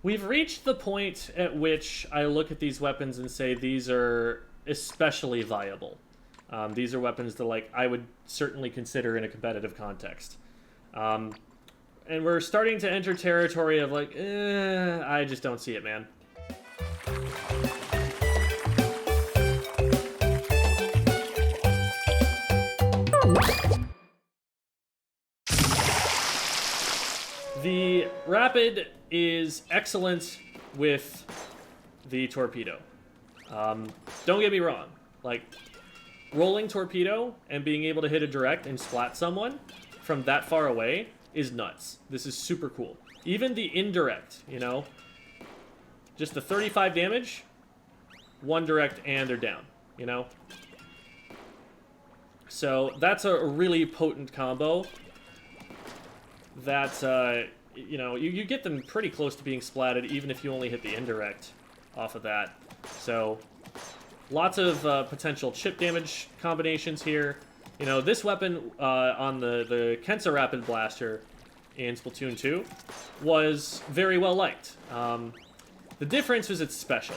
We've reached the point at which I look at these weapons and say these are especially viable. These are weapons that, like, I would certainly consider in a competitive context. And we're starting to enter territory of, like, I just don't see it, man. The Rapid is excellent with the Torpedo. Don't get me wrong. Like, rolling Torpedo and being able to hit a direct and splat someone from that far away is nuts. This is super cool. Even the indirect, you know? Just the 35 damage, one direct and they're down, you know? So that's a really potent combo that, you know, you get them pretty close to being splatted even if you only hit the indirect off of that. So lots of potential chip damage combinations here. You know, this weapon on the Kensa Rapid Blaster in Splatoon 2 was very well liked. The difference was its special.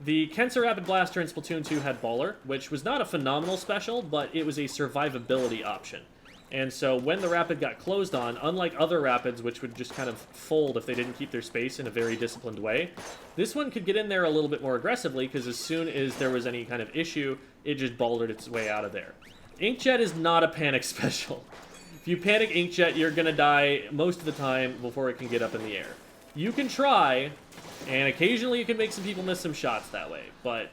The Kensa Rapid Blaster in Splatoon 2 had Baller, which was not a phenomenal special, but it was a survivability option. And so when the Rapid got closed on, unlike other Rapids, which would just kind of fold if they didn't keep their space in a very disciplined way, this one could get in there a little bit more aggressively, because as soon as there was any kind of issue, it just bouldered its way out of there. Inkjet is not a panic special. If you panic Inkjet, you're going to die most of the time before it can get up in the air. You can try, and occasionally you can make some people miss some shots that way, but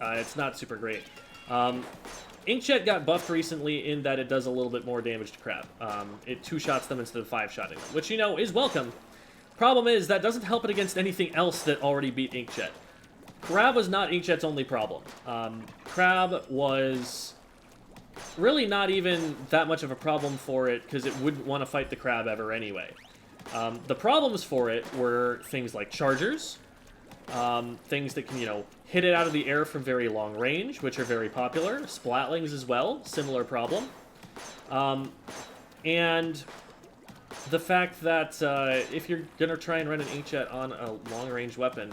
it's not super great. Inkjet got buffed recently in that it does a little bit more damage to Crab. It two-shots them instead of five-shotting them, which, you know, is welcome. Problem is, that doesn't help it against anything else that already beat Inkjet. Crab was not Inkjet's only problem. Crab was really not even that much of a problem for it, because it wouldn't want to fight the Crab ever anyway. The problems for it were things like chargers, things that can, you know, hit it out of the air from very long range, which are very popular. Splatlings as well, similar problem. And the fact that if you're going to try and run an Inkjet on a long-range weapon,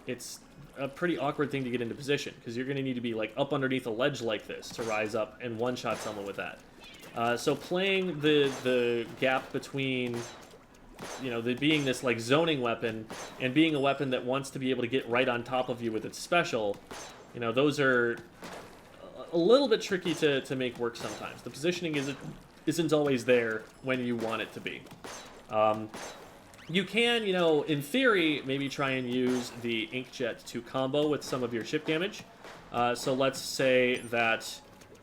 it's a pretty awkward thing to get into position, because you're going to need to be, like, up underneath a ledge like this to rise up and one-shot someone with that. So playing the gap between, you know, being this, like, zoning weapon and being a weapon that wants to be able to get right on top of you with its special, you know, those are a little bit tricky to make work sometimes. The positioning isn't always there when you want it to be. You can, you know, in theory, maybe try and use the Inkjet to combo with some of your chip damage. So let's say that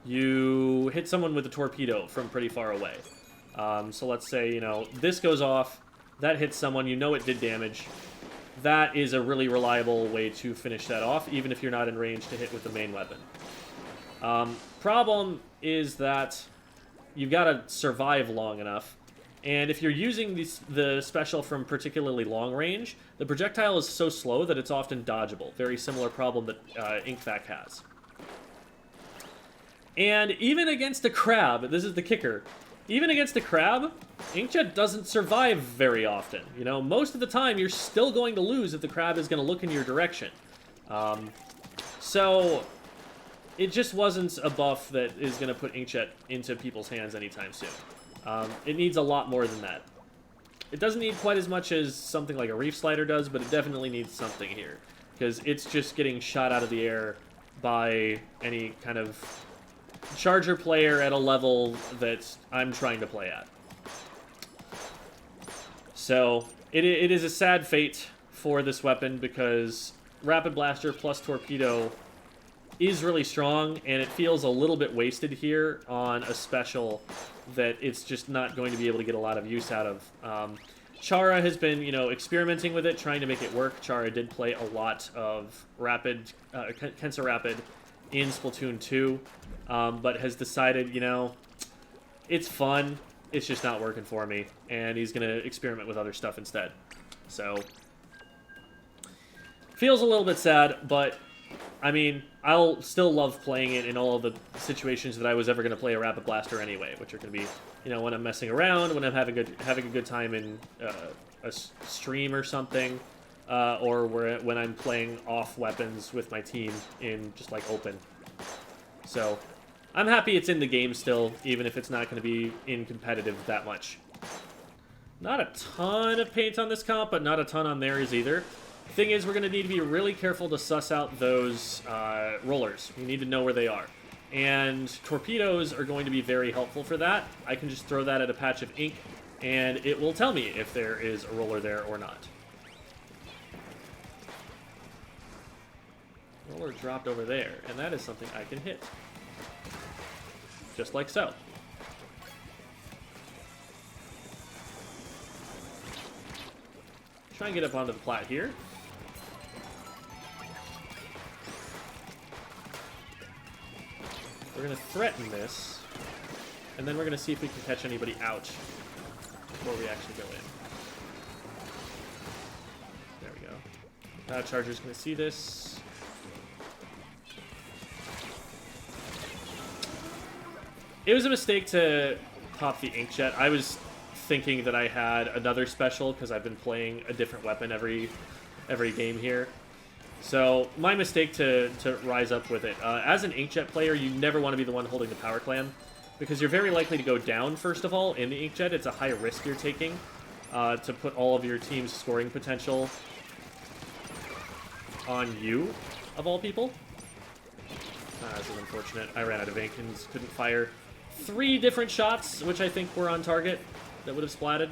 you hit someone with a torpedo from pretty far away. So let's say, you know, this goes off, that hits someone, you know it did damage. That is a really reliable way to finish that off, even if you're not in range to hit with the main weapon. Problem is that you've got to survive long enough, and if you're using the special from particularly long range, the projectile is so slow that it's often dodgeable. Very similar problem that Inkvac has. And even against a Crab, this is the kicker, even against a Crab, Inkjet doesn't survive very often. You know, most of the time you're still going to lose if the Crab is going to look in your direction. So it just wasn't a buff that is going to put Inkjet into people's hands anytime soon. It needs a lot more than that. It doesn't need quite as much as something like a Reef Slider does, but it definitely needs something here, because it's just getting shot out of the air by any kind of charger player at a level that I'm trying to play at. So it is a sad fate for this weapon, because Rapid Blaster plus Torpedo is really strong, and it feels a little bit wasted here on a special that it's just not going to be able to get a lot of use out of. Chara has been, you know, experimenting with it, trying to make it work. Chara did play a lot of Rapid, Kensa Rapid in Splatoon 2, but has decided, you know, it's fun, it's just not working for me, and he's going to experiment with other stuff instead. So, feels a little bit sad, but I mean, I'll still love playing it in all of the situations that I was ever going to play a Rapid Blaster anyway, which are going to be, you know, when I'm messing around, when I'm having a good time in a stream or something, or when I'm playing off weapons with my team in just like open. So I'm happy it's in the game still, even if it's not going to be in competitive that much. Not a ton of paint on this comp, but not a ton on theirs either. Thing is, we're going to need to be really careful to suss out those rollers. We need to know where they are. And torpedoes are going to be very helpful for that. I can just throw that at a patch of ink, and it will tell me if there is a roller there or not. Roller dropped over there, and that is something I can hit. Just like so. Try and get up onto the plat here. We're going to threaten this, and then we're going to see if we can catch anybody out before we actually go in. There we go. Charger's going to see this. It was a mistake to pop the inkjet. I was thinking that I had another special because I've been playing a different weapon every game here. So my mistake to rise up with it. As an inkjet player, you never want to be the one holding the power clan because you're very likely to go down, first of all, in the inkjet. It's a high risk you're taking to put all of your team's scoring potential on you, of all people. This is unfortunate. I ran out of ink and couldn't fire 3 different shots, which I think were on target, that would have splatted.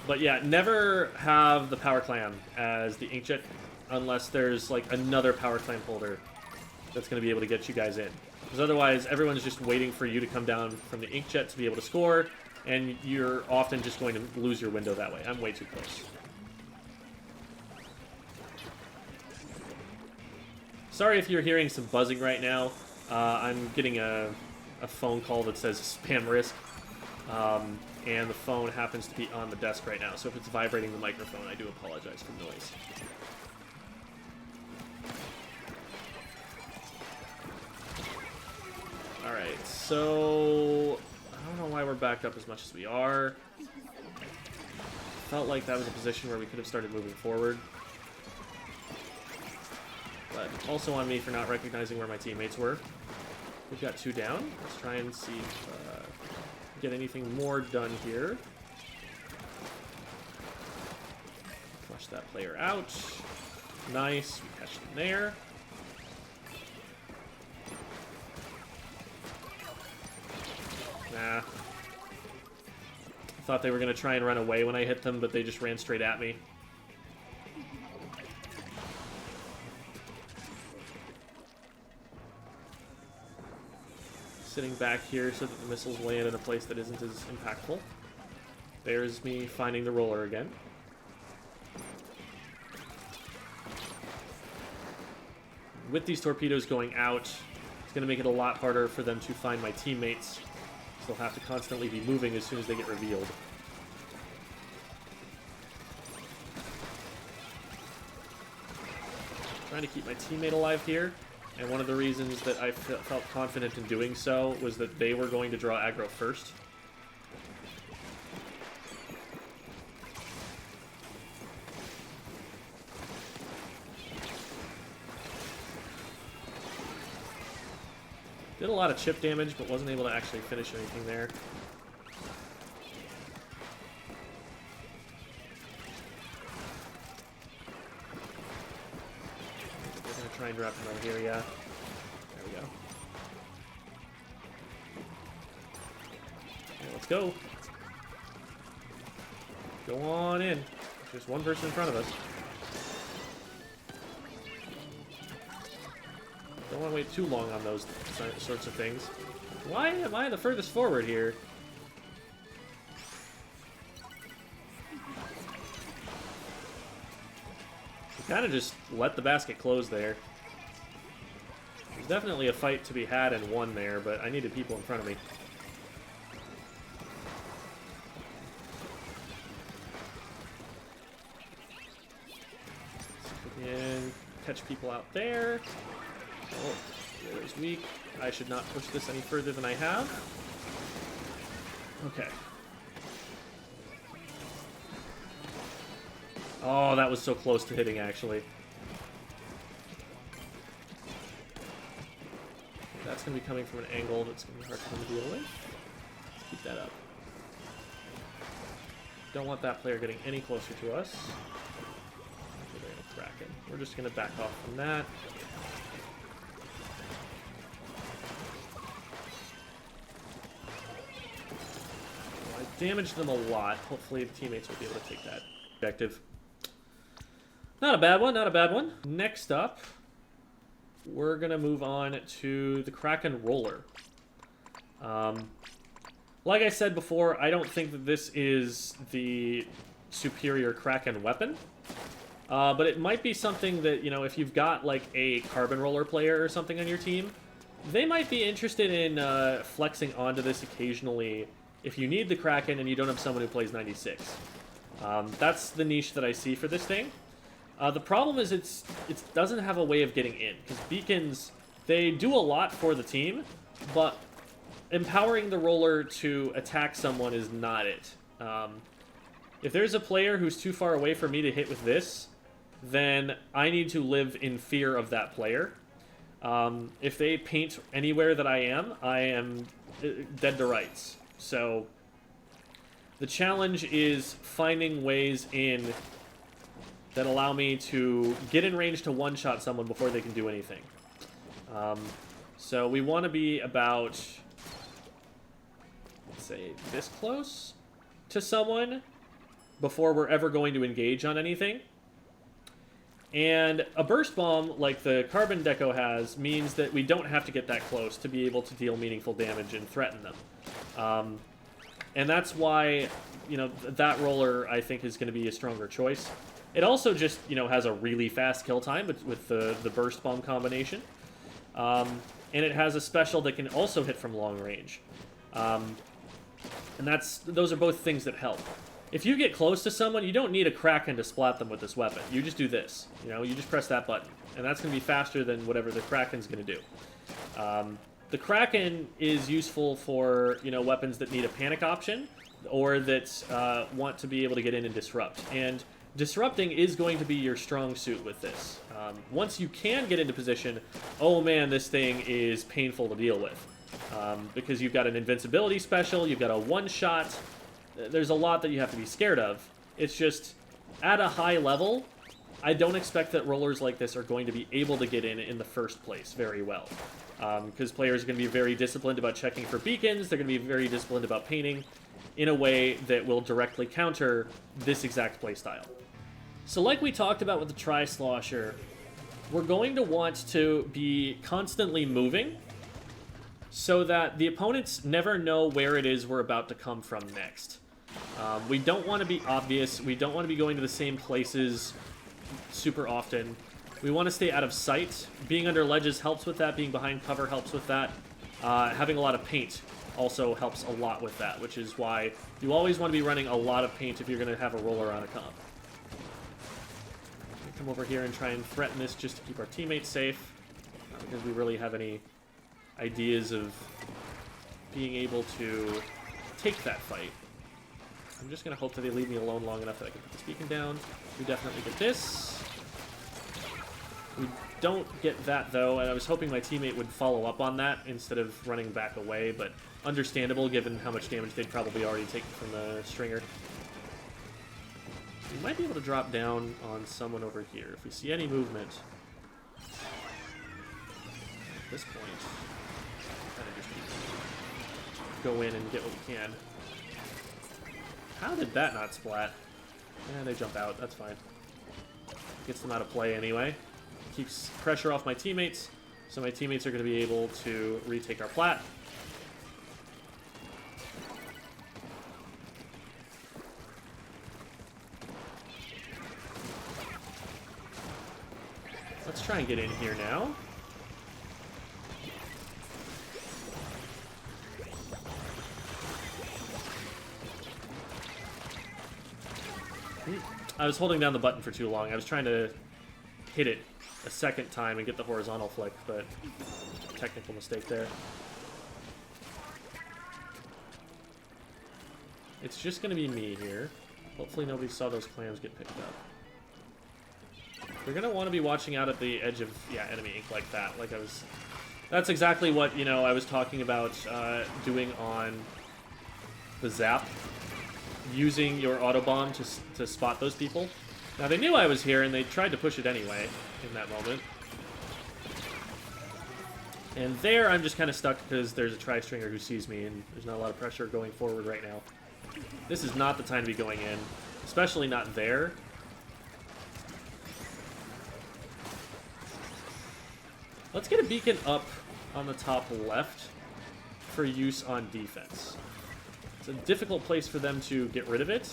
But yeah, never have the power clan as the inkjet unless there's like another power clan holder that's going to be able to get you guys in. Because otherwise, everyone's just waiting for you to come down from the inkjet to be able to score, and you're often just going to lose your window that way. I'm way too close. Sorry if you're hearing some buzzing right now. I'm getting a phone call that says spam risk. And the phone happens to be on the desk right now, so if it's vibrating the microphone, I do apologize for the noise. Alright, so I don't know why we're backed up as much as we are. Felt like that was a position where we could have started moving forward. But also on me for not recognizing where my teammates were. We've got 2 down. Let's try and see if get anything more done here. Flush that player out. Nice. We catch them there. Nah. I thought they were going to try and run away when I hit them, but they just ran straight at me. Sitting back here so that the missiles land in a place that isn't as impactful. There's me finding the roller again. With these torpedoes going out, it's going to make it a lot harder for them to find my teammates. So they'll have to constantly be moving as soon as they get revealed. Trying to keep my teammate alive here. And one of the reasons that I felt confident in doing so was that they were going to draw aggro first. Did a lot of chip damage, but wasn't able to actually finish anything there. Try and drop him over here, yeah. There we go. Okay, let's go. Go on in. There's just one person in front of us. Don't want to wait too long on those sorts of things. Why am I the furthest forward here? Kind of just let the basket close there. There's definitely a fight to be had and won there, but I needed people in front of me. And catch people out there. Oh, there's weak. I should not push this any further than I have. Okay. Oh, that was so close to hitting, actually. That's going to be coming from an angle that's going to be hard for them to deal with. Let's keep that up. Don't want that player getting any closer to us. We're going to crack it. We're just going to back off from that. Well, I damaged them a lot. Hopefully the teammates will be able to take that objective. Not a bad one, not a bad one. Next up, we're going to move on to the Krak-on Roller. Like I said before, I don't think that this is the superior Krak-on weapon. But it might be something that, you know, if you've got like a Carbon Roller player or something on your team, they might be interested in flexing onto this occasionally if you need the Krak-on and you don't have someone who plays 96. That's the niche that I see for this thing. The problem is it doesn't have a way of getting in, because beacons, they do a lot for the team, but empowering the roller to attack someone is not it. If there's a player who's too far away for me to hit with this, then I need to live in fear of that player. If they paint anywhere that I am dead to rights. So the challenge is finding ways in that allow me to get in range to one-shot someone before they can do anything. So we want to be about, let's say, this close to someone before we're ever going to engage on anything. And a burst bomb, like the Carbon Deco has, means that we don't have to get that close to be able to deal meaningful damage and threaten them. And that's why, you know, that roller, I think, is going to be a stronger choice. It also just, you know, has a really fast kill time with the burst bomb combination. And it has a special that can also hit from long range. And those are both things that help. If you get close to someone, you don't need a Krak-on to splat them with this weapon. You just do this. You know, you just press that button. And that's going to be faster than whatever the Krak-on's going to do. The Krak-on is useful for, you know, weapons that need a panic option or that want to be able to get in and disrupt. And disrupting is going to be your strong suit with this. Once you can get into position, oh man, this thing is painful to deal with. Because you've got an invincibility special, you've got a one-shot. There's a lot that you have to be scared of. It's just, at a high level, I don't expect that rollers like this are going to be able to get in the first place very well. Because players are going to be very disciplined about checking for beacons, they're going to be very disciplined about painting in a way that will directly counter this exact playstyle. So like we talked about with the Tri-Slosher, we're going to want to be constantly moving so that the opponents never know where it is we're about to come from next. We don't want to be obvious. We don't want to be going to the same places super often. We want to stay out of sight. Being under ledges helps with that. Being behind cover helps with that. Having a lot of paint also helps a lot with that, which is why you always want to be running a lot of paint if you're going to have a roller on a comp. Come over here and try and threaten this just to keep our teammates safe. Not because we really have any ideas of being able to take that fight. I'm just going to hope that they leave me alone long enough that I can put this beacon down. We definitely get this. We don't get that, though, and I was hoping my teammate would follow up on that instead of running back away, but understandable given how much damage they'd probably already taken from the stringer. We might be able to drop down on someone over here if we see any movement. At this point, kind of just go in and get what we can. How did that not splat? Yeah, they jump out. That's fine. Gets them out of play anyway. Keeps pressure off my teammates, so my teammates are going to be able to retake our plat. Let's try and get in here now. I was holding down the button for too long. I was trying to hit it a second time and get the horizontal flick, but technical mistake there. It's just going to be me here. Hopefully nobody saw those clams get picked up. We're going to want to be watching out at the edge of, yeah, enemy ink like that. Like I was... That's exactly what, you know, I was talking about doing on the Zap. Using your Autobomb to spot those people. Now, they knew I was here, and they tried to push it anyway in that moment. And there, I'm just kind of stuck because there's a Tri-Stringer who sees me, and there's not a lot of pressure going forward right now. This is not the time to be going in, especially not there. Let's get a beacon up on the top left for use on defense. It's a difficult place for them to get rid of it.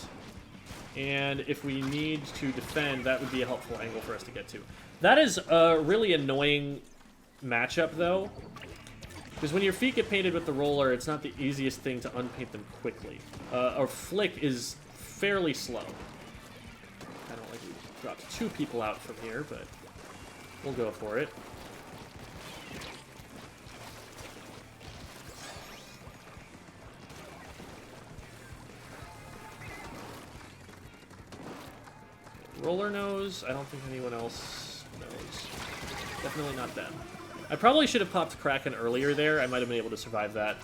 And if we need to defend, that would be a helpful angle for us to get to. That is a really annoying matchup, though. Because when your feet get painted with the roller, it's not the easiest thing to unpaint them quickly. Our flick is fairly slow. I don't like we dropped 2 people out from here, but we'll go for it. Roller knows. I don't think anyone else knows. Definitely not them. I probably should have popped Krak-on earlier there. I might have been able to survive that.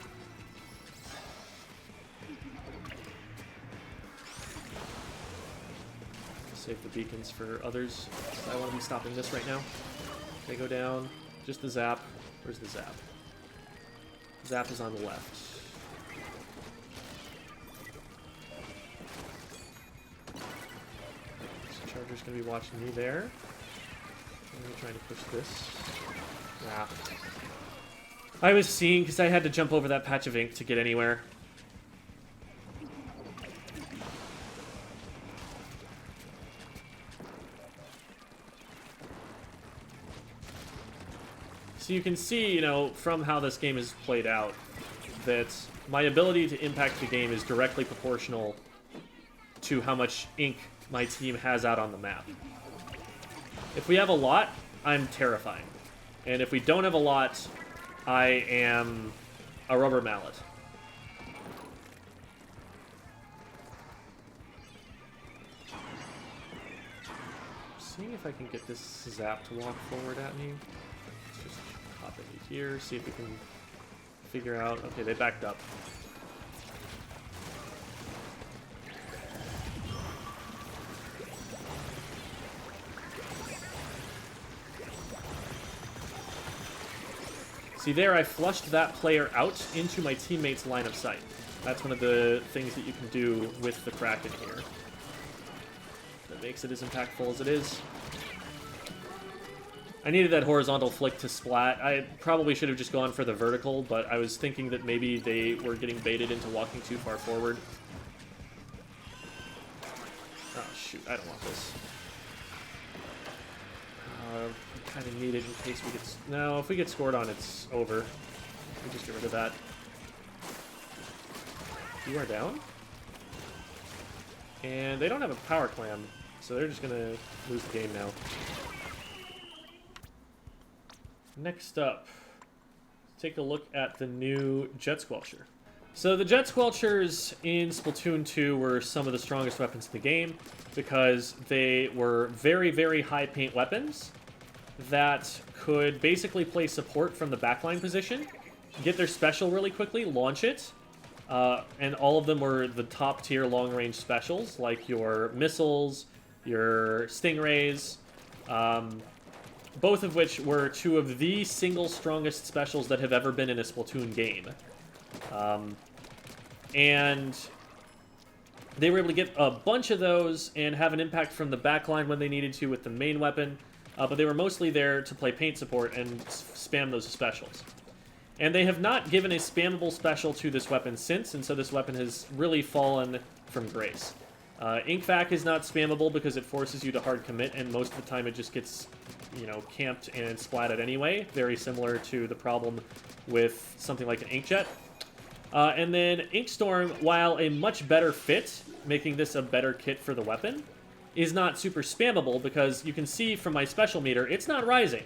Save the beacons for others. I want to be stopping this right now. They go down. Just the Zap. Where's the Zap? Zap is on the left. Charger's gonna be watching me there. I'm trying to push this. Nah. I was seeing because I had to jump over that patch of ink to get anywhere. So you can see, you know, from how this game is played out, that my ability to impact the game is directly proportional to how much ink my team has out on the map. If we have a lot, I'm terrifying. And if we don't have a lot, I am a rubber mallet. Seeing if I can get this Zap to walk forward at me. Let's just hop into here, see if we can figure out... Okay, they backed up. See there, I flushed that player out into my teammate's line of sight. That's one of the things that you can do with the Krak-on here. That makes it as impactful as it is. I needed that horizontal flick to splat. I probably should have just gone for the vertical, but I was thinking that maybe they were getting baited into walking too far forward. Oh shoot, I don't want this. Kind of need it in case we get... No, if we get scored on, it's over. We just get rid of that. You are down. And they don't have a power clam, so they're just going to lose the game now. Next up, take a look at the new Jet Squelcher. So the Jet Squelchers in Splatoon 2 were some of the strongest weapons in the game because they were very, very high paint weapons that could basically play support from the backline position, get their special really quickly, launch it, and all of them were the top tier long range specials, like your missiles, your stingrays, both of which were 2 of the single strongest specials that have ever been in a Splatoon game. And they were able to get a bunch of those and have an impact from the backline when they needed to with the main weapon. But they were mostly there to play paint support and spam those specials. And they have not given a spammable special to this weapon since, and so this weapon has really fallen from grace. Ink Vac is not spammable because it forces you to hard commit, and most of the time it just gets, you know, camped and splatted anyway. Very similar to the problem with something like an Inkjet. And then Ink Storm, while a much better fit, making this a better kit for the weapon, is not super spammable because you can see from my special meter, it's not rising.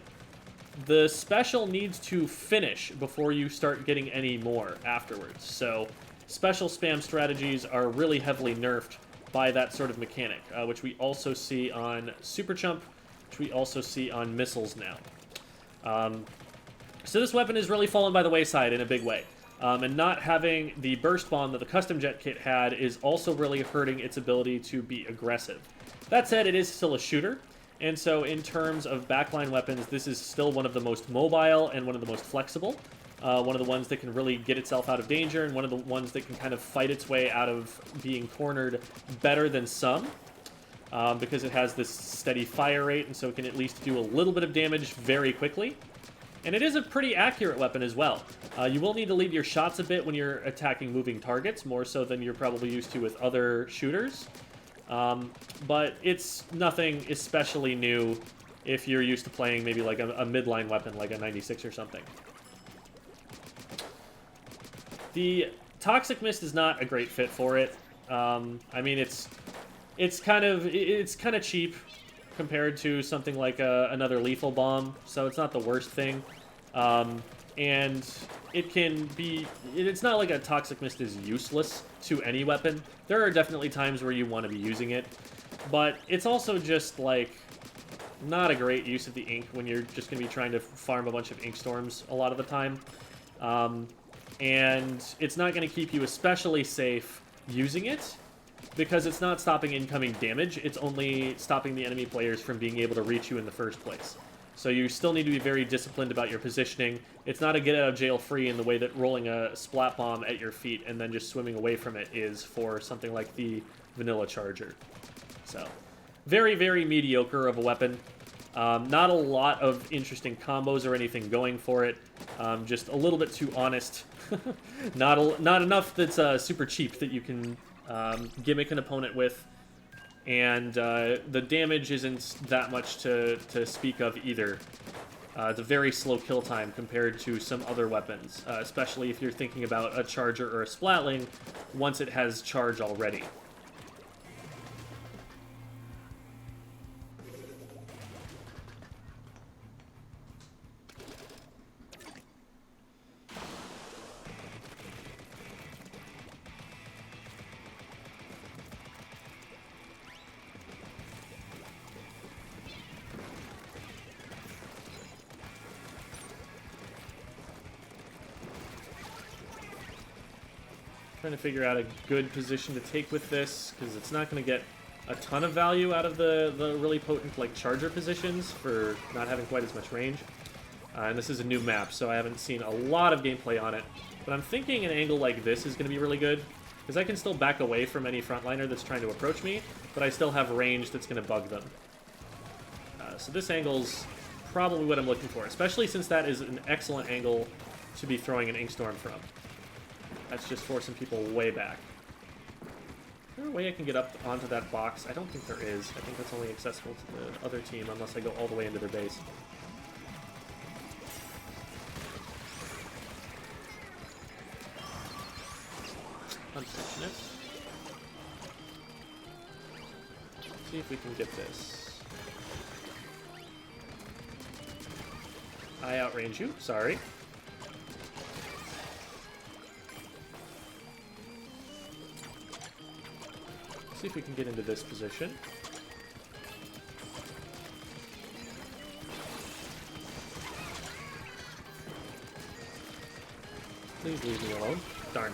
The special needs to finish before you start getting any more afterwards. So special spam strategies are really heavily nerfed by that sort of mechanic, which we also see on Super Chump, which we also see on missiles now. So this weapon has really fallen by the wayside in a big way. And not having the burst bomb that the Custom Jet kit had is also really hurting its ability to be aggressive. That said, it is still a shooter, and so in terms of backline weapons, this is still one of the most mobile and one of the most flexible. One of the ones that can really get itself out of danger, and one of the ones that can kind of fight its way out of being cornered better than some, because it has this steady fire rate, and so it can at least do a little bit of damage very quickly. And it is a pretty accurate weapon as well. You will need to lead your shots a bit when you're attacking moving targets, more so than you're probably used to with other shooters. But it's nothing especially new if you're used to playing maybe like a midline weapon like a 96 or something. The Toxic Mist is not a great fit for it. I mean, it's kind of cheap compared to something like another Lethal Bomb, so it's not the worst thing. And it can be... It's not like a Toxic Mist is useless to any weapon. There are definitely times where you want to be using it, but it's also just, like, not a great use of the ink when you're just going to be trying to farm a bunch of ink storms a lot of the time. And it's not going to keep you especially safe using it, because it's not stopping incoming damage, it's only stopping the enemy players from being able to reach you in the first place. So you still need to be very disciplined about your positioning. It's not a get out of jail free in the way that rolling a splat bomb at your feet and then just swimming away from it is for something like the vanilla charger. So, very, very mediocre of a weapon. Not a lot of interesting combos or anything going for it. Just a little bit too honest. Not enough that's super cheap that you can gimmick an opponent with, and the damage isn't that much to speak of either. It's a very slow kill time compared to some other weapons, especially if you're thinking about a charger or a splatling once it has charge already. Trying to figure out a good position to take with this, because it's not going to get a ton of value out of the really potent like charger positions for not having quite as much range. And this is a new map, so I haven't seen a lot of gameplay on it. But I'm thinking an angle like this is going to be really good, because I can still back away from any frontliner that's trying to approach me, but I still have range that's going to bug them. So this angle's probably what I'm looking for, especially since that is an excellent angle to be throwing an Inkstorm from. That's just forcing people way back. Is there a way I can get up onto that box? I don't think there is. I think that's only accessible to the other team unless I go all the way into their base. Unfortunate. Let's see if we can get this. I outrange you. Sorry. See if we can get into this position. Please leave me alone. Darn.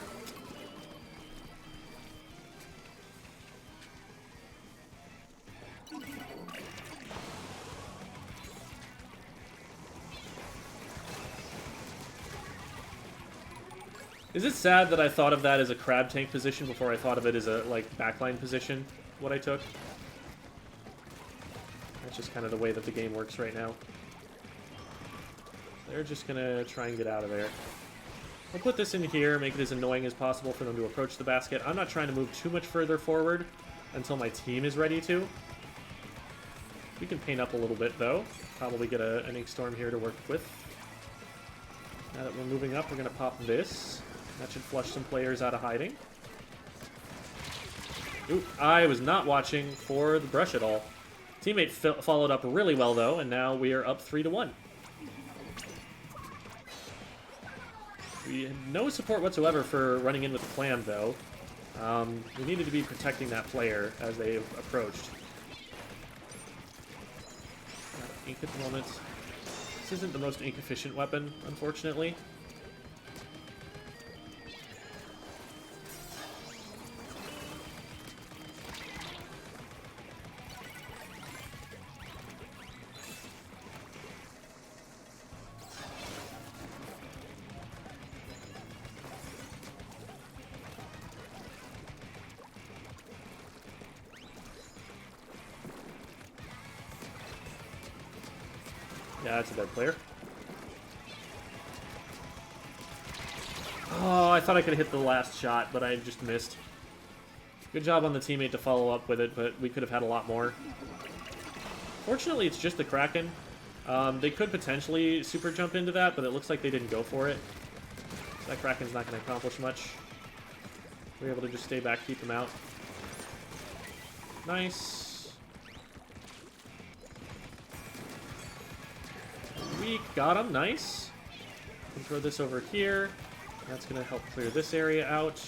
Is it sad that I thought of that as a crab tank position before I thought of it as a, like, backline position, what I took? That's just kind of the way that the game works right now. They're just gonna try and get out of there. We'll put this in here, make it as annoying as possible for them to approach the basket. I'm not trying to move too much further forward until my team is ready to. We can paint up a little bit, though. Probably get an Inkstorm here to work with. Now that we're moving up, we're gonna pop this. That should flush some players out of hiding. Ooh, I was not watching for the brush at all. Teammate followed up really well, though, and now we are up 3-1. We had no support whatsoever for running in with the clam, though. We needed to be protecting that player as they approached. Ink at the moment. This isn't the most ink-efficient weapon, unfortunately. Yeah, that's a dead player. Oh, I thought I could have hit the last shot, but I just missed. Good job on the teammate to follow up with it, but we could have had a lot more. Fortunately, it's just the Kraken. They could potentially super jump into that, but it looks like they didn't go for it. So that Kraken's not going to accomplish much. We're able to just stay back, keep him out. Nice. Weak, got him, nice. Can throw this over here. That's going to help clear this area out.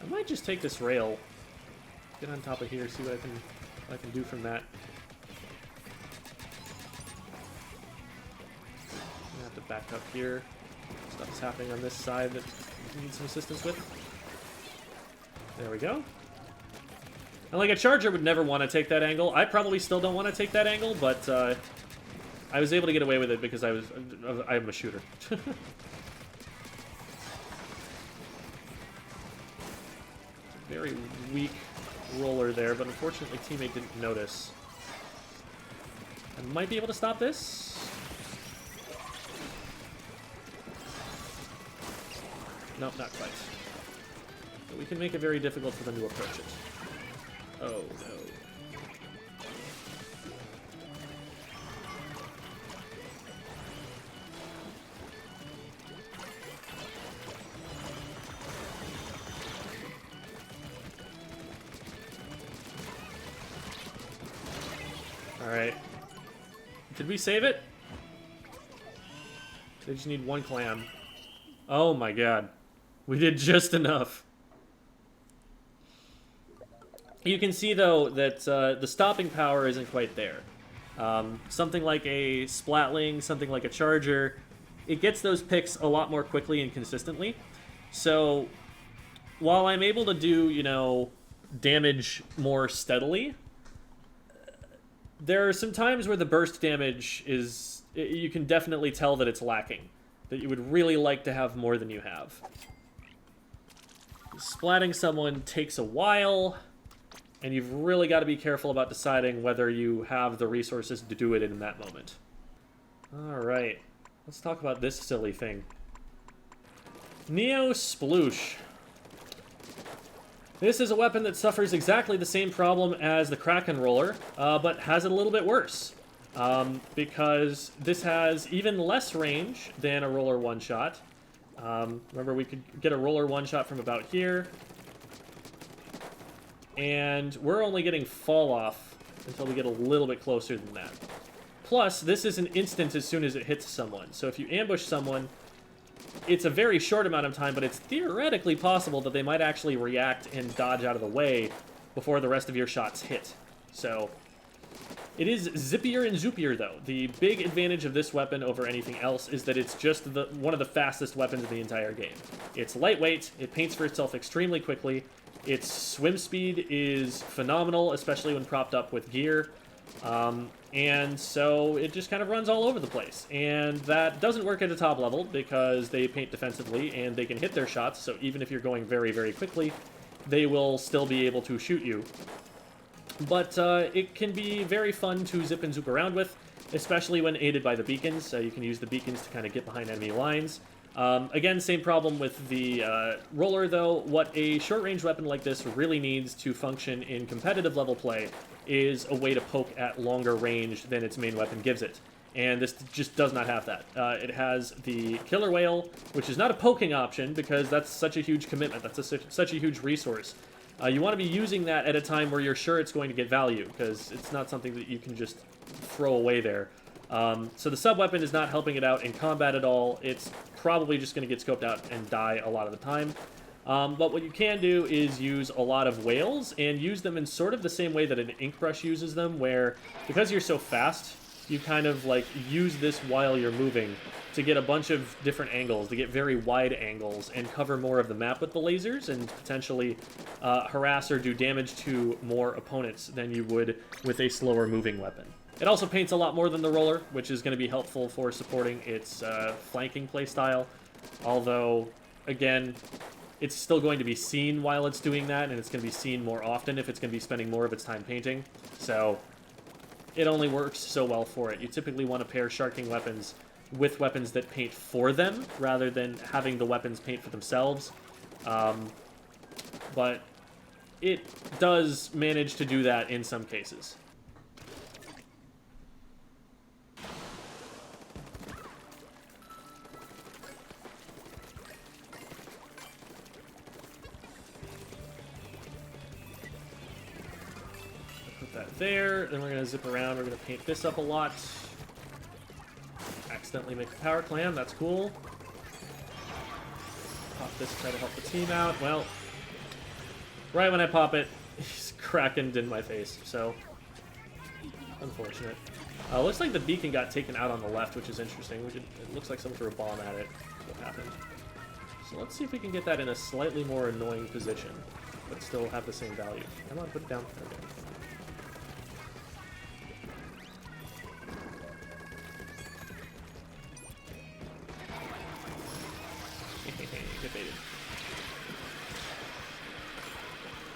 I might just take this rail. Get on top of here, see what I can do from that. I'm gonna have to back up here. Stuff's happening on this side that we need some assistance with. There we go. And like a charger would never want to take that angle. I probably still don't want to take that angle, but I was able to get away with it because I'm a shooter. Very weak roller there, but unfortunately teammate didn't notice. I might be able to stop this. Nope, not quite. But we can make it very difficult for them to approach it. Oh, no. Alright. Did we save it? They just need one clam. Oh my god. We did just enough. You can see, though, that the stopping power isn't quite there. Something like a Splatling, something like a Charger, it gets those picks a lot more quickly and consistently. So, while I'm able to do, you know, damage more steadily, there are some times where the burst damage is... You can definitely tell that it's lacking. That you would really like to have more than you have. Splatting someone takes a while... And you've really got to be careful about deciding whether you have the resources to do it in that moment. Alright, let's talk about this silly thing. Neo Sploosh. This is a weapon that suffers exactly the same problem as the Krak-on Roller, but has it a little bit worse. Because this has even less range than a roller one-shot. Remember, we could get a roller one-shot from about here. And we're only getting fall off until we get a little bit closer than that. Plus, this is an instant as soon as it hits someone. So if you ambush someone, it's a very short amount of time, but it's theoretically possible that they might actually react and dodge out of the way before the rest of your shots hit. So, it is zippier and zoopier, though. The big advantage of this weapon over anything else is that it's just one of the fastest weapons in the entire game. It's lightweight, it paints for itself extremely quickly, its swim speed is phenomenal, especially when propped up with gear. And so it just kind of runs all over the place. And that doesn't work at a top level because they paint defensively and they can hit their shots. So even if you're going very, very quickly, they will still be able to shoot you. But it can be very fun to zip and zoop around with, especially when aided by the beacons. So you can use the beacons to kind of get behind enemy lines. Again, same problem with the roller, though. What a short-range weapon like this really needs to function in competitive level play is a way to poke at longer range than its main weapon gives it. and this just does not have that. It has the Killer Whale, which is not a poking option because that's such a huge commitment. That's such a huge resource. You want to be using that at a time where you're sure it's going to get value, because it's not something that you can just throw away there. So the sub-weapon is not helping it out in combat at all. It's probably just going to get scoped out and die a lot of the time. But what you can do is use a lot of whales and use them in sort of the same way that an ink brush uses them, where because you're so fast, you kind of like use this while you're moving to get a bunch of different angles, to get very wide angles and cover more of the map with the lasers and potentially harass or do damage to more opponents than you would with a slower moving weapon. It also paints a lot more than the roller, which is going to be helpful for supporting its flanking playstyle, although, again, it's still going to be seen while it's doing that, and it's going to be seen more often if it's going to be spending more of its time painting. So it only works so well for it. You typically want to pair sharking weapons with weapons that paint for them, rather than having the weapons paint for themselves. But it does manage to do that in some cases. There, then we're going to zip around, we're going to paint this up a lot. Accidentally make a power clam, that's cool. Pop this, try to help the team out. Well, right when I pop it, he's cracking in my face, so unfortunate. Looks like the beacon got taken out on the left, which is interesting. It looks like someone threw a bomb at it. That's what happened. So let's see if we can get that in a slightly more annoying position, but still have the same value. Come on, put it down. Okay. Get baited.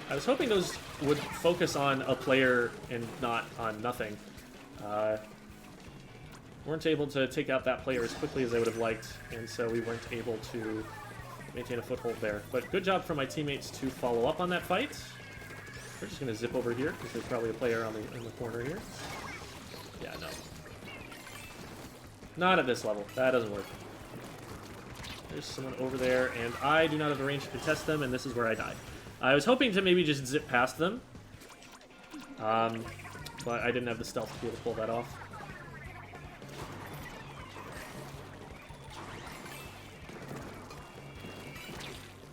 I was hoping those would focus on a player and not on nothing. Weren't able to take out that player as quickly as I would have liked, and so we weren't able to maintain a foothold there. But good job from my teammates to follow up on that fight. We're just going to zip over here, because there's probably a player in the corner here. Yeah, no. Not at this level. That doesn't work. There's someone over there, and I do not have the range to contest them, and this is where I died. I was hoping to maybe just zip past them, but I didn't have the stealth to be able to pull that off.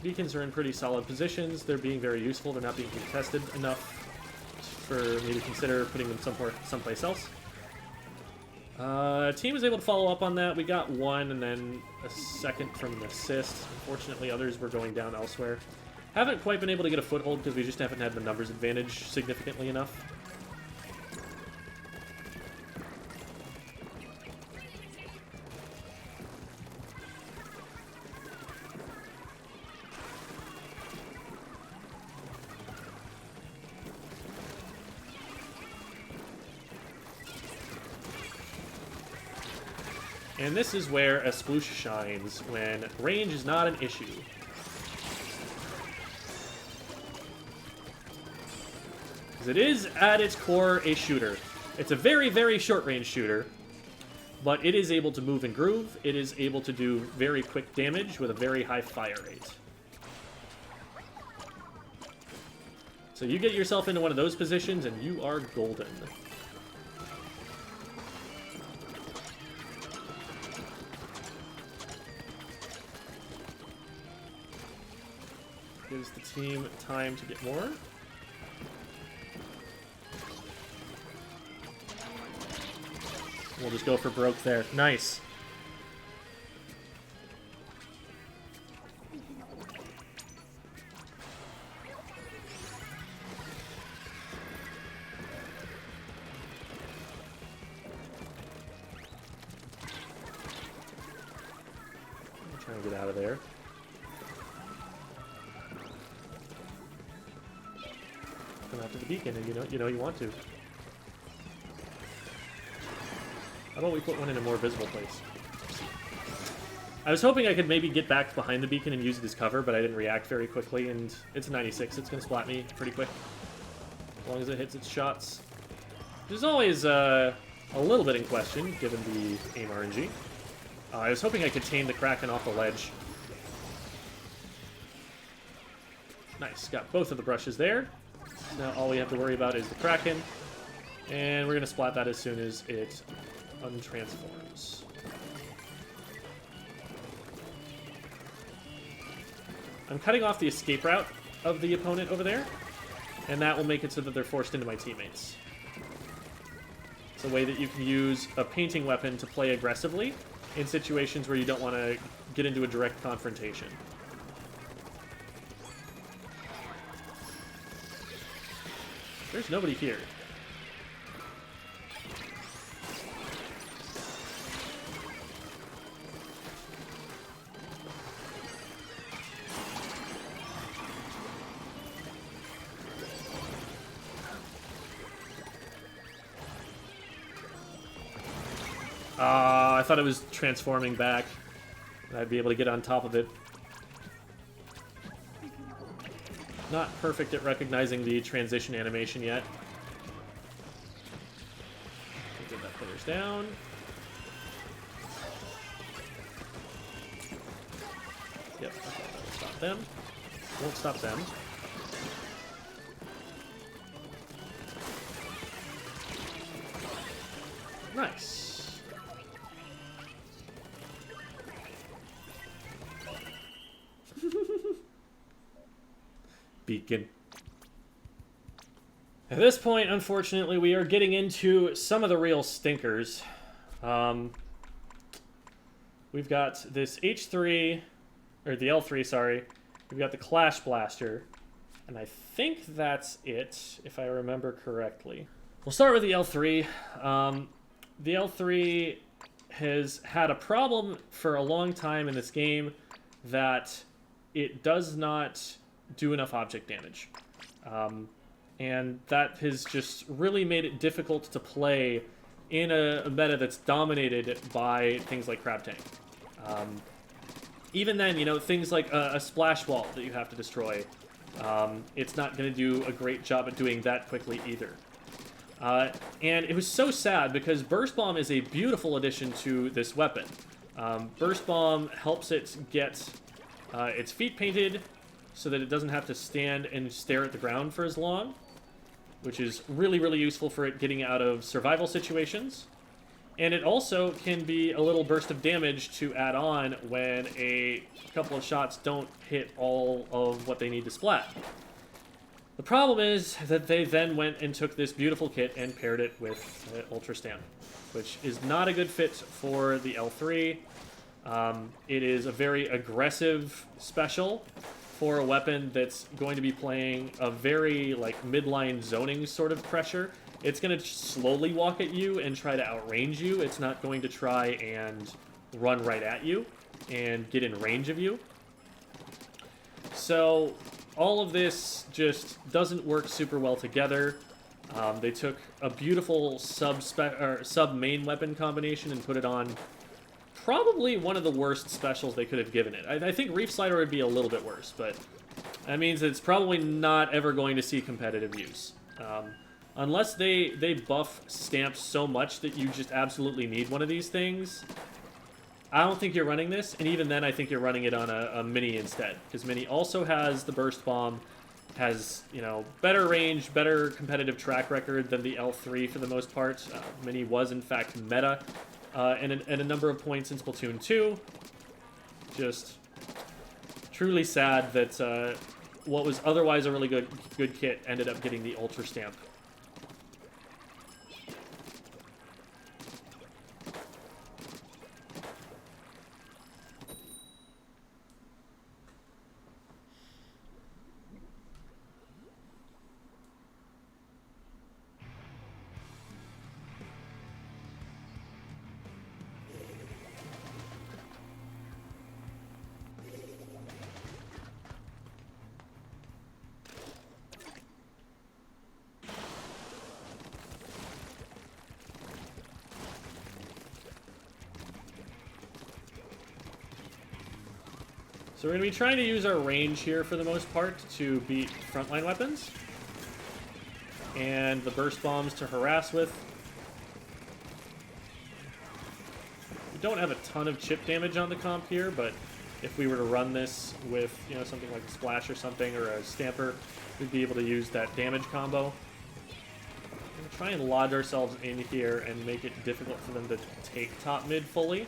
Beacons are in pretty solid positions. They're being very useful. They're not being contested enough for me to consider putting them someplace else. Team was able to follow up on that. We got one and then a second from an assist. Unfortunately, others were going down elsewhere. Haven't quite been able to get a foothold because we just haven't had the numbers advantage significantly enough. And this is where a Sploosh shines, when range is not an issue. Because it is, at its core, a shooter. It's a very, very short-range shooter, but it is able to move and groove. It is able to do very quick damage with a very high fire rate. So you get yourself into one of those positions, and you are golden. Gives the team time to get more. We'll just go for broke there. Nice. I'm trying to get out of there. Come after the beacon, and you know you want to. How about we put one in a more visible place? I was hoping I could maybe get back behind the beacon and use it as cover, but I didn't react very quickly, and it's a 96. It's going to splat me pretty quick, as long as it hits its shots. Which is always a little bit in question, given the aim RNG. I was hoping I could tame the Kraken off the ledge. Nice, got both of the brushes there. Now all we have to worry about is the Kraken. And we're going to splat that as soon as it untransforms. I'm cutting off the escape route of the opponent over there, and that will make it so that they're forced into my teammates. It's a way that you can use a painting weapon to play aggressively in situations where you don't want to get into a direct confrontation. There's nobody here. I thought it was transforming back. I'd be able to get on top of it. Not perfect at recognizing the transition animation yet. Get that player's down. Yep, okay, that'll stop them. Won't stop them. Nice. Beacon. At this point, unfortunately, we are getting into some of the real stinkers. We've got this H3, or the L3, sorry. We've got the Clash Blaster, and I think that's it, if I remember correctly. We'll start with the L3. The L3 has had a problem for a long time in this game that it does not do enough object damage. And that has just really made it difficult to play in a meta that's dominated by things like Crab Tank. Even then, you know, things like a splash wall that you have to destroy, it's not going to do a great job at doing that quickly either. And it was so sad because Burst Bomb is a beautiful addition to this weapon. Burst Bomb helps it get its feet painted so that it doesn't have to stand and stare at the ground for as long, which is really, really useful for it getting out of survival situations. And it also can be a little burst of damage to add on when a couple of shots don't hit all of what they need to splat. The problem is that they then went and took this beautiful kit and paired it with Ultra Stamp, which is not a good fit for the L3. It is a very aggressive special for a weapon that's going to be playing a very like midline zoning sort of pressure. It's going to slowly walk at you and try to outrange you. It's not going to try and run right at you and get in range of you. So all of this just doesn't work super well together. They took a beautiful sub-main weapon combination and put it on probably one of the worst specials they could have given it. I think Reef Slider would be a little bit worse, but that means it's probably not ever going to see competitive use. Unless they buff stamps so much that you just absolutely need one of these things, I don't think you're running this, and even then I think you're running it on a Mini instead, because Mini also has the Burst Bomb, has, you know, better range, better competitive track record than the L3 for the most part. Mini was in fact meta and a number of points in Splatoon 2. Just truly sad that what was otherwise a really good kit ended up getting the Ultra Stamp. So we're going to be trying to use our range here for the most part to beat frontline weapons. And the burst bombs to harass with. don't have a ton of chip damage on the comp here, but if we were to run this with, you know, something like a Splash or something, or a Stamper, we'd be able to use that damage combo. And try and lodge ourselves in here and make it difficult for them to take top mid fully.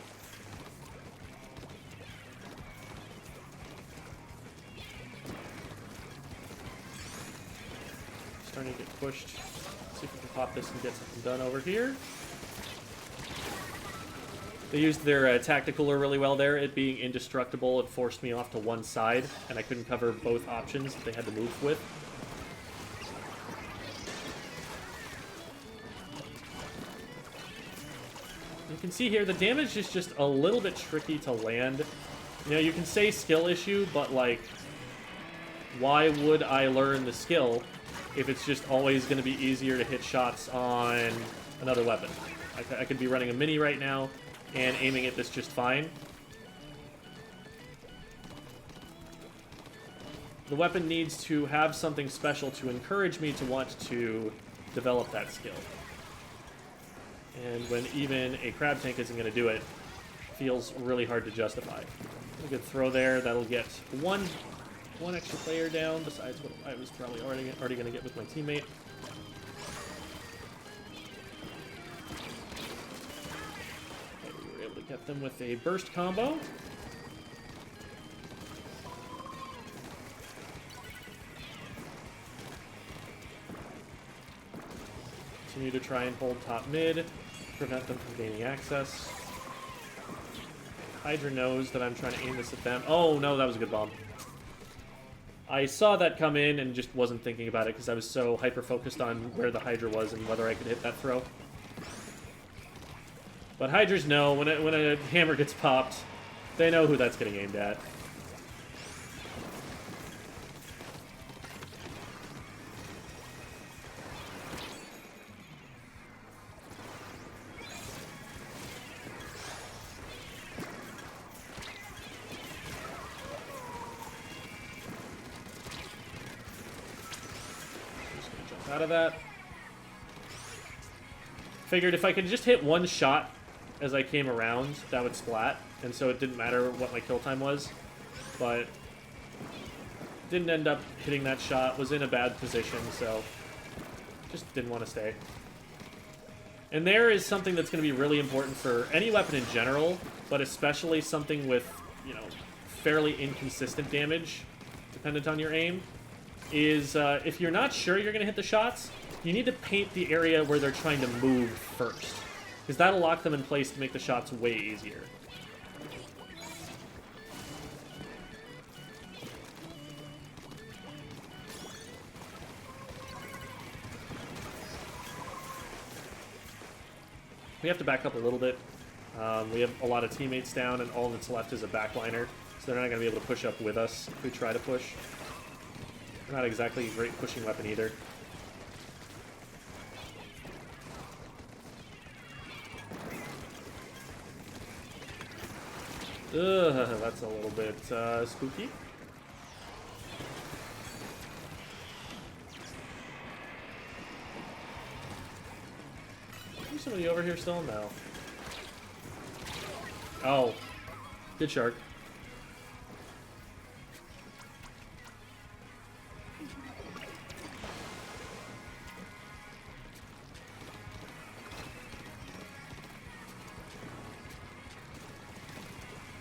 Starting to get pushed. See if we can pop this and get something done over here. They used their tacticaler really well there. It being indestructible, it forced me off to one side, and I couldn't cover both options that they had to move with. You can see here, the damage is just a little bit tricky to land. You know, you can say skill issue, but, like, why would I learn the skill if it's just always going to be easier to hit shots on another weapon? I could be running a mini right now and aiming at this just fine. The weapon needs to have something special to encourage me to want to develop that skill. And when even a crab tank isn't going to do it, it feels really hard to justify. A good throw there. That'll get one extra player down, besides what I was probably already going to get with my teammate. Get them with a burst combo. Continue to try and hold top mid, prevent them from gaining access. Hydra knows that I'm trying to aim this at them. Oh no, that was a good bomb. I saw that come in and just wasn't thinking about it because I was so hyper-focused on where the Hydra was and whether I could hit that throw. But Hydras know when a hammer gets popped, they know who that's getting aimed at. Just gonna jump out of that. Figured if I could just hit one shot as I came around, that would splat, and so it didn't matter what my kill time was, but didn't end up hitting that shot, was in a bad position, so just didn't want to stay. And there is something that's going to be really important for any weapon in general, but especially something with, you know, fairly inconsistent damage, dependent on your aim, is if you're not sure you're going to hit the shots, you need to paint the area where they're trying to move first, because that'll lock them in place to make the shots way easier. We have to back up a little bit. We have a lot of teammates down, and all that's left is a backliner, so they're not going to be able to push up with us if we try to push. We're not exactly a great pushing weapon either. Ugh, that's a little bit spooky. Is somebody over here still? No. Oh. Good shark.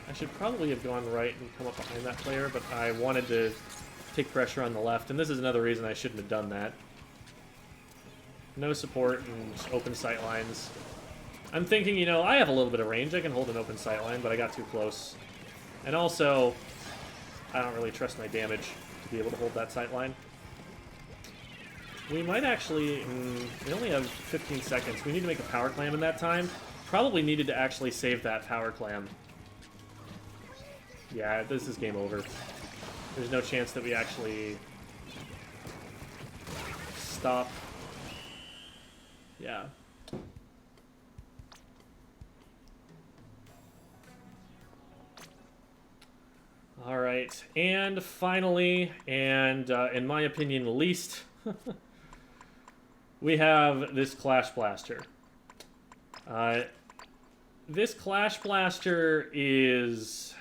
I should probably have gone right and come up behind that player, but I wanted to take pressure on the left, and this is another reason I shouldn't have done that. No support and open sight lines. I'm thinking, you know, I have a little bit of range. I can hold an open sight line, but I got too close. And also, I don't really trust my damage to be able to hold that sight line. We might actually... we only have 15 seconds. We need to make a power clam in that time. Probably needed to actually save that power clam. Yeah, this is game over. There's no chance that we actually stop. Yeah. All right, and finally, and in my opinion least, we have this Clash Blaster. this Clash Blaster is...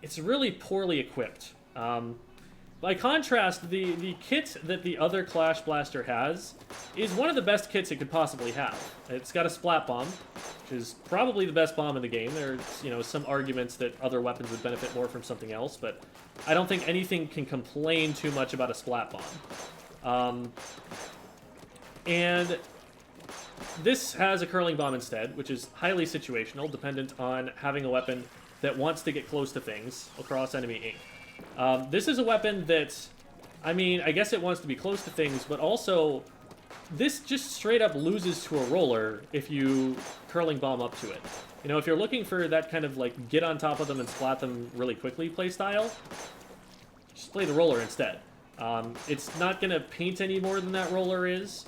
It's really poorly equipped. By contrast, the kit that the other Clash Blaster has is one of the best kits it could possibly have. It's got a Splat Bomb, which is probably the best bomb in the game. There's, you know, some arguments that other weapons would benefit more from something else, but I don't think anything can complain too much about a Splat Bomb. And this has a Curling Bomb instead, which is highly situational, dependent on having a weapon that wants to get close to things across enemy ink. This is a weapon that, I mean, I guess it wants to be close to things, but also this just straight up loses to a roller if you Curling Bomb up to it. You know, if you're looking for that kind of, like, get on top of them and splat them really quickly play style, just play the roller instead. It's not going to paint any more than that roller is.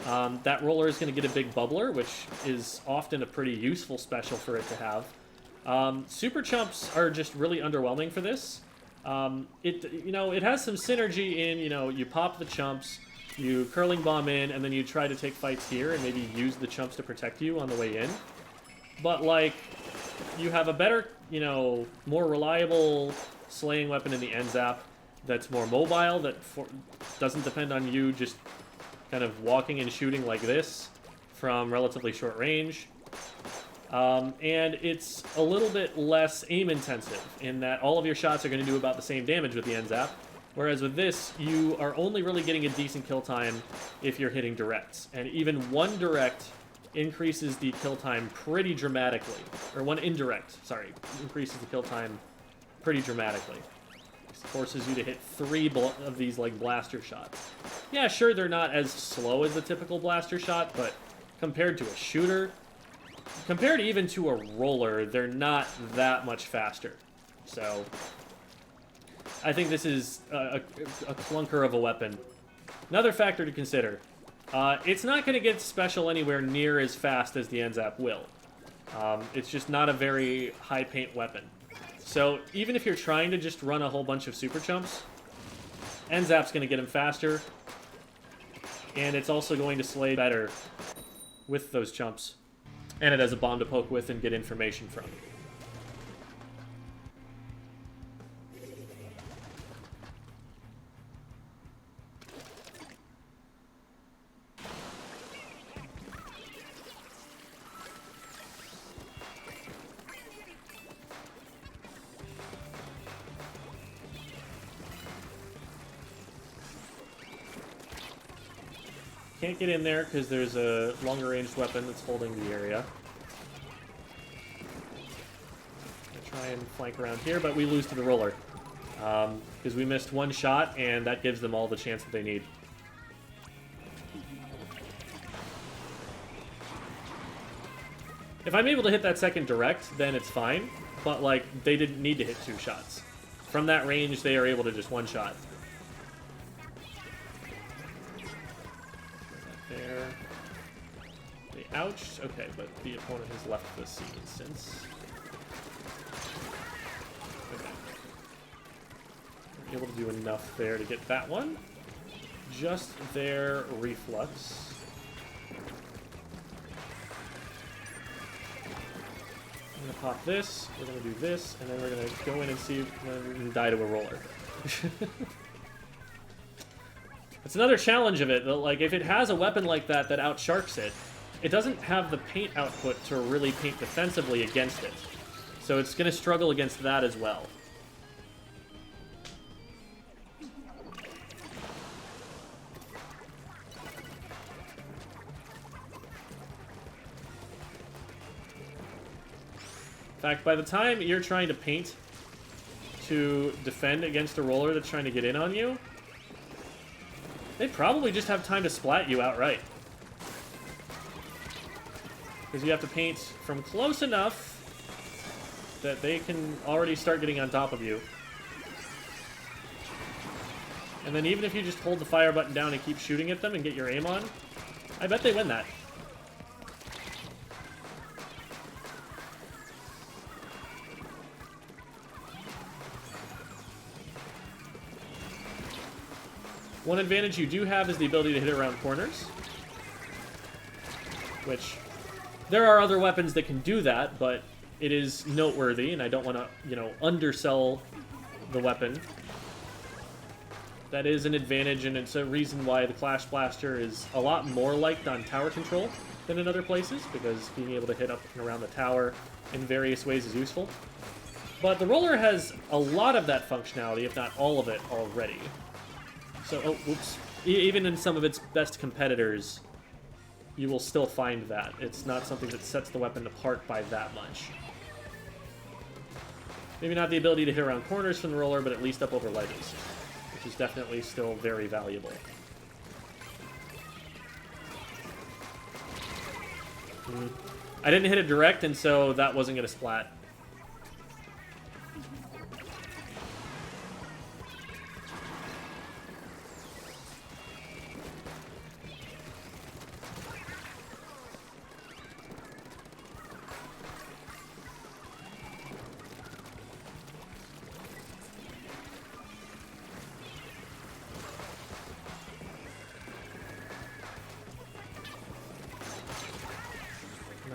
That roller is going to get a big bubbler, which is often a pretty useful special for it to have. Super Chumps are just really underwhelming for this. It has some synergy in, you pop the chumps, you Curling Bomb in, and then you try to take fights here and maybe use the chumps to protect you on the way in. But, like, you have a better, more reliable slaying weapon in the end zap that's more mobile, that doesn't depend on you just kind of walking and shooting like this from relatively short range. And it's a little bit less aim-intensive in that all of your shots are going to do about the same damage with the end zap, whereas with this, you are only really getting a decent kill time if you're hitting directs. And even one direct increases the kill time pretty dramatically. Or one indirect, sorry, increases the kill time pretty dramatically. It forces you to hit 3 of these, like, blaster shots. Yeah, sure, they're not as slow as the typical blaster shot, but compared to a shooter... Compared even to a roller, they're not that much faster. So, I think this is a clunker of a weapon. Another factor to consider. It's not going to get special anywhere near as fast as the NZAP will. It's just not a very high paint weapon. So, even if you're trying to just run a whole bunch of super chumps, NZAP's going to get him faster. And it's also going to slay better with those chumps. And it has a bomb to poke with and get information from. Can't get in there because there's a longer ranged weapon that's holding the area. Try and flank around here, but we lose to the roller. Because we missed one shot, and that gives them all the chance that they need. If I'm able to hit that second direct, then it's fine. But, like, they didn't need to hit 2 shots. From that range, they are able to just 1 shot. There. They ouched. Okay, but the opponent has left the scene since... Able to do enough there to get that one. Just their reflux. I'm gonna pop this, we're gonna do this, and then we're gonna go in and see if we can die to a roller. That's another challenge of it, though. Like, if it has a weapon like that that outsharks it, it doesn't have the paint output to really paint defensively against it. So it's gonna struggle against that as well. In fact, by the time you're trying to paint to defend against a roller that's trying to get in on you, they probably just have time to splat you outright. Because you have to paint from close enough that they can already start getting on top of you. And then even if you just hold the fire button down and keep shooting at them and get your aim on, I bet they win that. One advantage you do have is the ability to hit it around corners. which there are other weapons that can do that, but it is noteworthy, and I don't want to, you know, undersell the weapon. That is an advantage, and it's a reason why the Clash Blaster is a lot more liked on tower control than in other places, because being able to hit up and around the tower in various ways is useful. But the roller has a lot of that functionality, if not all of it, already. So, oh, oops. Even in some of its best competitors, you will still find that. It's not something that sets the weapon apart by that much. Maybe not the ability to hit around corners from the roller, but at least up over ledges, which is definitely still very valuable. I didn't hit it direct, and so that wasn't going to splat.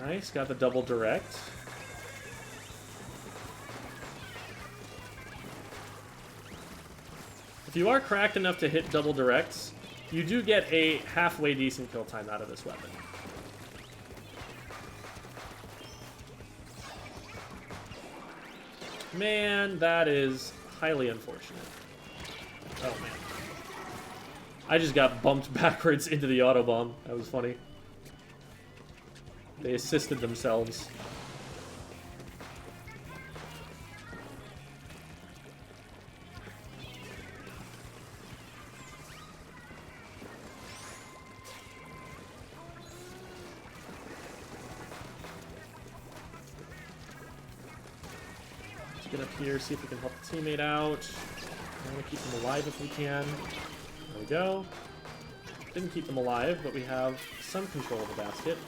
Nice, got the double direct. If you are cracked enough to hit double directs, you do get a halfway decent kill time out of this weapon. Man, that is highly unfortunate. Oh, man. I just got bumped backwards into the autobomb. That was funny. They assisted themselves. Let's get up here, see if we can help the teammate out. I want to keep them alive if we can. There we go. Didn't keep them alive, but we have some control of the basket.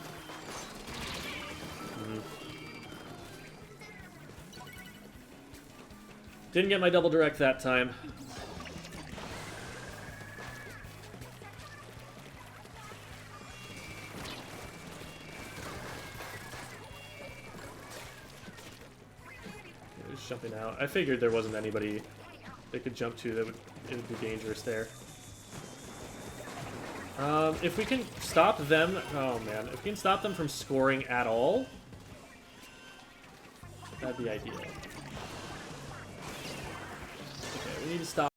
Didn't get my double direct that time. Just jumping out. I figured there wasn't anybody they could jump to that it would be dangerous there. If we can stop them... Oh, man. If we can stop them from scoring at all, that'd be ideal. Okay, we need to stop